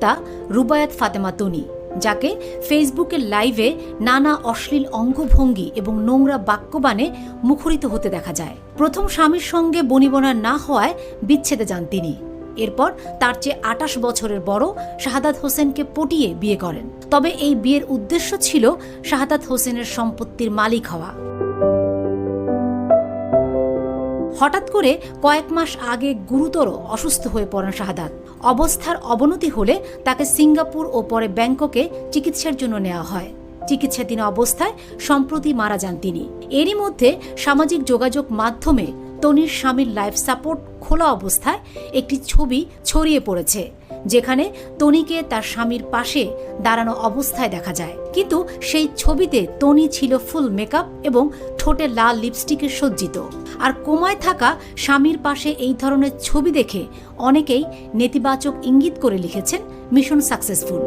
উদ্যোক্তা রুবায়াত ফাতেমা তনি, যাকে ফেসবুকের লাইভে নানা অশ্লীল অঙ্গভঙ্গি এবং নোংরা বাক্যবাণে মুখরিত হতে দেখা যায়। প্রথম স্বামীর সঙ্গে বনিবনা না হওয়ায় বিচ্ছেদে যান তিনি। এরপর তার চেয়ে 28 বছরের বড় শাহাদাত হোসেনকে পটিয়ে বিয়ে করেন। তবে এই বিয়ের উদ্দেশ্য ছিল শাহাদাত হোসেনের সম্পত্তির মালিক হওয়া। হঠাৎ করে কয়েক মাস আগে গুরুতর অসুস্থ হয়ে পড়েন শাহাদাত। অবস্থার অবনতি হলে তাকে সিঙ্গাপুর ও পরে ব্যাংককে চিকিৎসার জন্য নেওয়া হয়। চিকিৎসাধীন অবস্থায় সম্প্রতি মারা যান তিনি। এরই মধ্যে সামাজিক যোগাযোগ মাধ্যমে তনির স্বামীর লাইফ সাপোর্ট খোলা অবস্থায় একটি ছবি ছড়িয়ে পড়েছে, যেখানে তনিকে তার স্বামীর পাশে দাঁড়ানো অবস্থায় দেখা যায়। কিন্তু সেই ছবিতে তনি ছিল ফুল মেকআপ এবং ঠোঁটে লাল লিপস্টিকে সজ্জিত। আর কোমায় থাকা স্বামীর পাশে এই ধরনের ছবি দেখে অনেকেই নেতিবাচক ইঙ্গিত করে লিখেছেন মিশন সাকসেসফুল।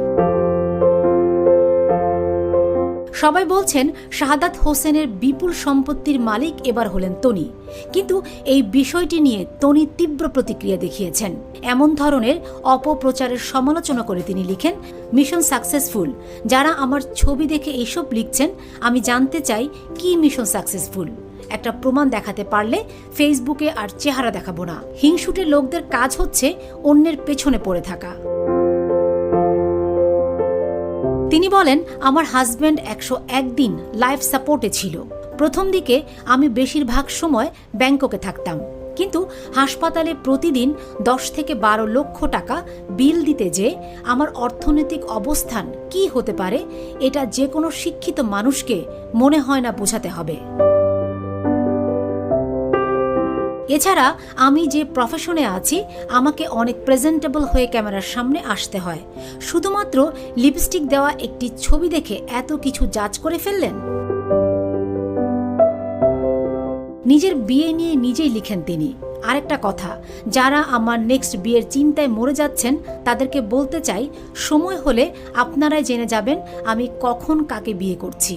সবাই বলছেন শাহাদাত হোসেনের বিপুল সম্পত্তির মালিক এবার হলেন তনি। কিন্তু এই বিষয়টি নিয়ে তনি তীব্র প্রতিক্রিয়া দেখিয়েছেন। এমন ধরনের অপপ্রচারের সমালোচনা করে তিনি লিখেন, মিশন সাকসেসফুল, যারা আমার ছবি দেখে এইসব লিখছেন, আমি জানতে চাই কি মিশন সাকসেসফুল। একটা প্রমাণ দেখাতে পারলে ফেসবুকে আর চেহারা দেখাবো না। হিংসুটে লোকদের কাজ হচ্ছে অন্যের পেছনে পড়ে থাকা। তিনি বলেন, আমার হাজব্যান্ড 101 দিন লাইফ সাপোর্টে ছিল। প্রথম দিকে আমি বেশিরভাগ সময় ব্যাংককে থাকতাম, কিন্তু হাসপাতালে প্রতিদিন 10 থেকে 12 লক্ষ টাকা বিল দিতে যে আমার অর্থনৈতিক অবস্থান কি হতে পারে, এটা যে কোনো শিক্ষিত মানুষকে মনে হয় না বোঝাতে হবে। এছাড়া আমি যে প্রফেশনে আছি, আমাকে অনেক প্রেজেন্টেবল হয়ে ক্যামেরার সামনে আসতে হয়। শুধুমাত্র লিপস্টিক দেওয়া একটি ছবি দেখে এত কিছু জাজ করে ফেললেন। নিজের বিয়ে নিয়ে নিজেই লিখেন তিনি। আরেকটা কথা, যারা আমার নেক্সট বিয়ের চিন্তায় মরে যাচ্ছেন, তাদেরকে বলতে চাই, সময় হলে আপনারাই জেনে যাবেন আমি কখন কাকে বিয়ে করছি।